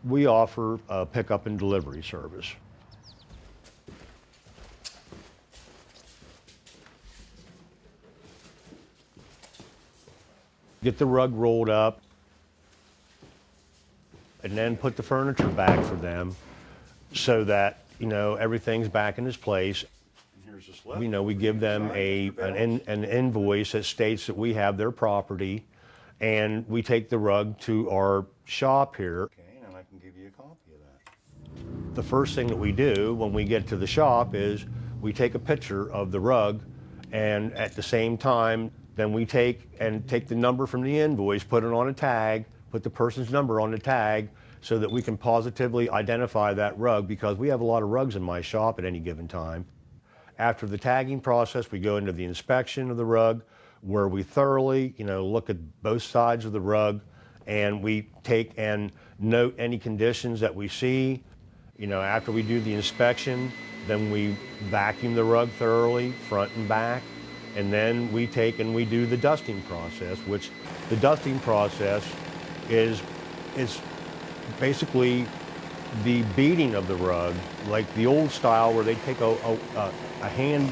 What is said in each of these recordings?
We offer a pickup and delivery service. Get the rug rolled up, and then put the furniture back for them so that, everything's back in its place. Here's the slip. We give them an invoice that states that we have their property, and we take the rug to our shop here. Okay, and I can give you a copy of that. The first thing that we do when we get to the shop is we take a picture of the rug, and at the same time, then we take the number from the invoice, put it on a tag, put the person's number on the tag so that we can positively identify that rug, because we have a lot of rugs in my shop at any given time. After the tagging process, we go into the inspection of the rug, where we thoroughly, look at both sides of the rug, and we take and note any conditions that we see. After we do the inspection, then we vacuum the rug thoroughly, front and back, and then we take and we do the dusting process, which the dusting process is basically the beating of the rug, like the old style where they take a hand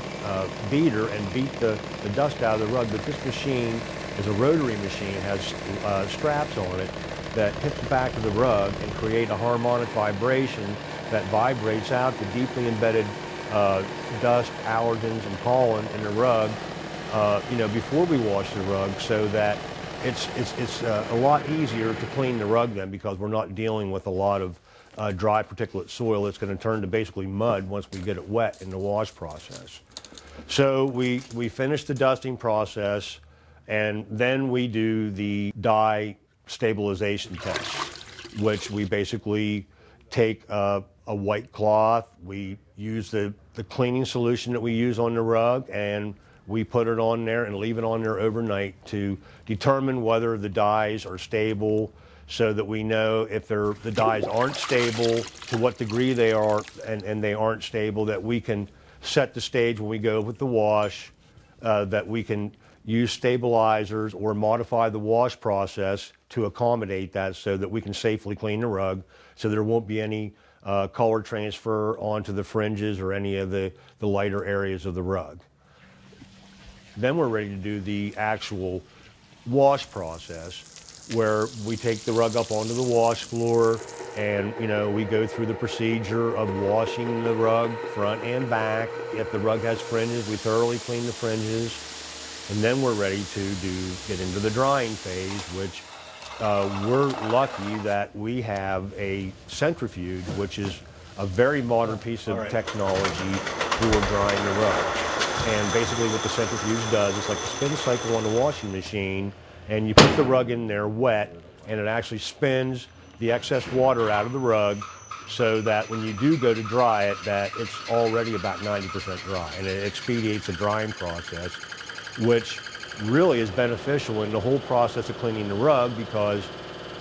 beater and beat the dust out of the rug. But this machine is a rotary machine, has straps on it that hit the back of the rug and create a harmonic vibration that vibrates out the deeply embedded dust, allergens, and pollen in the rug, before we wash the rug, so that it's a lot easier to clean the rug then, because we're not dealing with a lot of dry particulate soil that's going to turn to basically mud once we get it wet in the wash process. So we finish the dusting process, and then we do the dye stabilization test, which we basically take a white cloth, we use the cleaning solution that we use on the rug, and we put it on there and leave it on there overnight to determine whether the dyes are stable, so that we know if the dyes aren't stable, to what degree they are, and they aren't stable, that we can set the stage when we go with the wash, that we can use stabilizers or modify the wash process to accommodate that, so that we can safely clean the rug, so there won't be any color transfer onto the fringes or any of the lighter areas of the rug. Then we're ready to do the actual wash process, where we take the rug up onto the wash floor, and we go through the procedure of washing the rug front and back. If the rug has fringes, we thoroughly clean the fringes, and then we're ready to get into the drying phase, which we're lucky that we have a centrifuge, which is a very modern piece of technology for drying the rug. And basically what the centrifuge does, it's like a spin cycle on the washing machine, and you put the rug in there wet, and it actually spins the excess water out of the rug, so that when you do go to dry it, that it's already about 90% dry, and it expedites the drying process, which really is beneficial in the whole process of cleaning the rug, because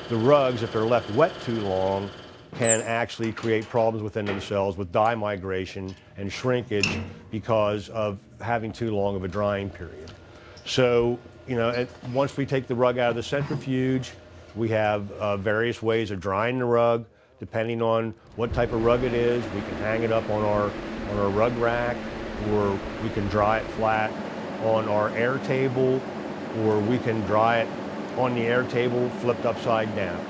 the rugs, if they're left wet too long, can actually create problems within themselves with dye migration and shrinkage because of having too long of a drying period. So, once we take the rug out of the centrifuge, we have various ways of drying the rug. Depending on what type of rug it is, we can hang it up on our rug rack, or we can dry it flat on our air table, or we can dry it on the air table flipped upside down.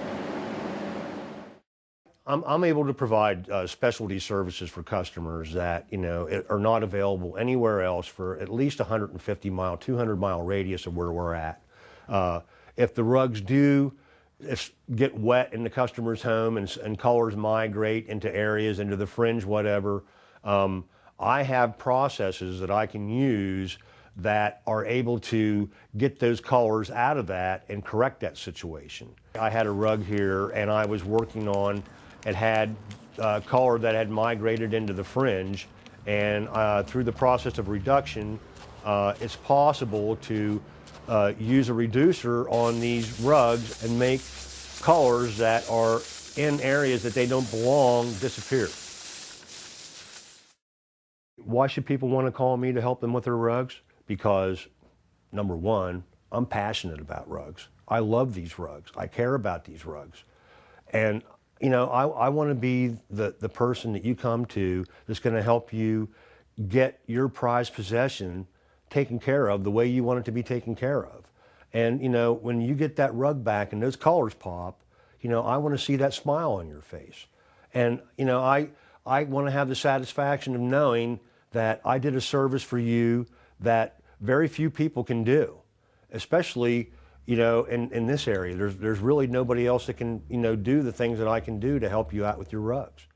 I'm able to provide specialty services for customers that are not available anywhere else for at least 150-mile, 200-mile radius of where we're at. If the rugs do get wet in the customer's home and colors migrate into areas, into the fringe, whatever, I have processes that I can use that are able to get those colors out of that and correct that situation. I had a rug here, and I was working on, it had color that had migrated into the fringe, and through the process of reduction, it's possible to use a reducer on these rugs and make colors that are in areas that they don't belong disappear. Why should people want to call me to help them with their rugs? Because, number one, I'm passionate about rugs. I love these rugs. I care about these rugs. And I want to be the person that you come to that's going to help you get your prized possession taken care of the way you want it to be taken care of. And, when you get that rug back and those colors pop, I want to see that smile on your face. And, I want to have the satisfaction of knowing that I did a service for you that very few people can do, especially, in this area. There's really nobody else that can, do the things that I can do to help you out with your rugs.